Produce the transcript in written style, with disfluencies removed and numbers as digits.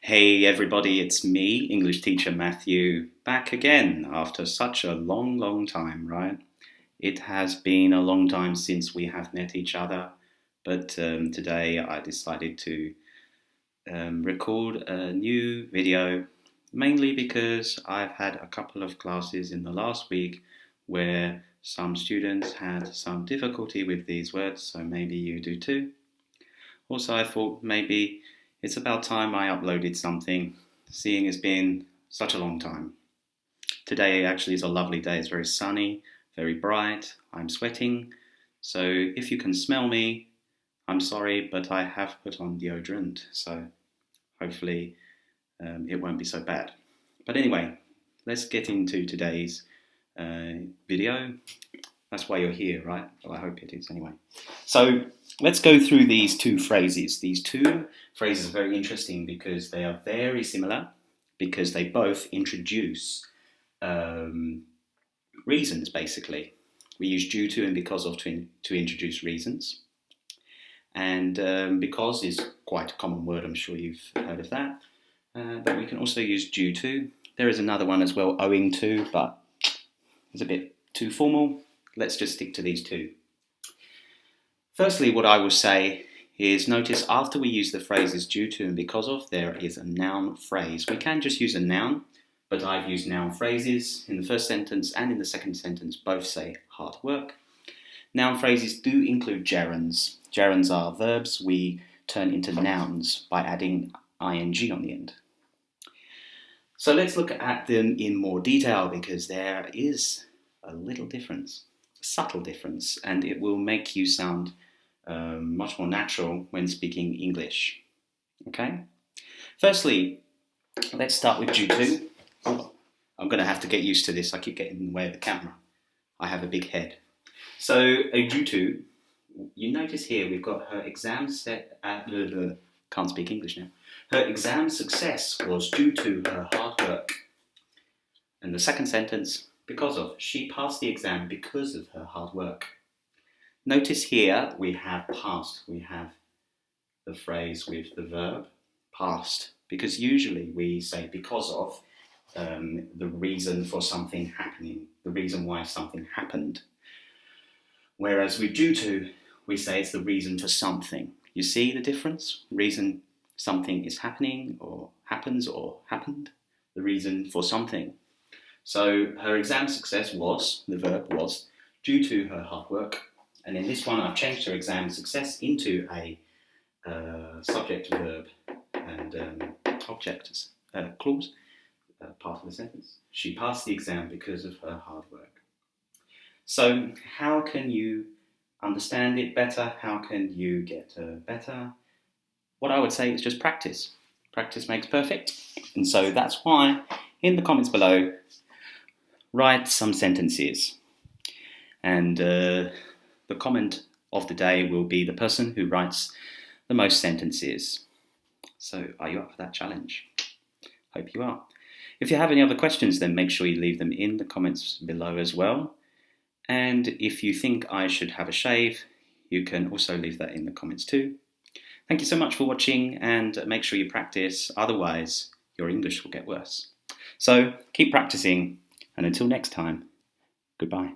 Hey everybody, it's me, English teacher Matthew, back again after such a long time, right? It has been a long time since we have met each other, but today I decided to record a new video, mainly because I've had a couple of classes in the last week where some students had some difficulty with these words, so maybe you do too. Also, I thought maybe it's about time I uploaded something, seeing it's been such a long time. Today actually is a lovely day. It's very sunny, very bright. I'm sweating, so if you can smell me, I'm sorry, but I have put on deodorant, so hopefully it won't be so bad. But anyway, let's get into today's video. That's why you're here, right? Well, I hope it is anyway. So let's go through these two phrases. These two phrases are very interesting because they are very similar, because they both introduce reasons, basically. We use due to and because of to introduce reasons. And because is quite a common word, I'm sure you've heard of that. But we can also use due to. There is another one as well, owing to, but it's a bit too formal. Let's just stick to these two. Firstly, what I will say is notice after we use the phrases due to and because of, there is a noun phrase. We can just use a noun, but I've used noun phrases in the first sentence and in the second sentence. Both say hard work. Noun phrases do include gerunds. Gerunds are verbs we turn into nouns by adding ing on the end. So let's look at them in more detail because there is a little difference. Subtle difference, and it will make you sound much more natural when speaking English. Okay? Firstly, let's start with due to. Oh, I'm going to have to get used to this. I keep getting in the way of the camera. I have a big head. So, a due to, you notice here we've got her exam set at can't speak English now. Her exam success was due to her hard work. And the second sentence, because of. She passed the exam because of her hard work. Notice here we have past. We have the phrase with the verb past, because usually we say because of the reason for something happening, the reason why something happened. Whereas with due to, we say it's the reason for something. You see the difference? Reason something is happening or happens or happened. The reason for something. So her exam success was, the verb was, due to her hard work. And in this one, I've changed her exam success into a subject, verb, and object clause, part of the sentence. She passed the exam because of her hard work. So how can you understand it better? How can you get better? What I would say is just practice. Practice makes perfect. And so that's why in the comments below, write some sentences, and the comment of the day will be the person who writes the most sentences. So are you up for that challenge? Hope you are. If you have any other questions, then make sure you leave them in the comments below as well. And if you think I should have a shave, you can also leave that in the comments too. Thank you so much for watching, and make sure you practice, otherwise your English will get worse. So keep practicing. And until next time, goodbye.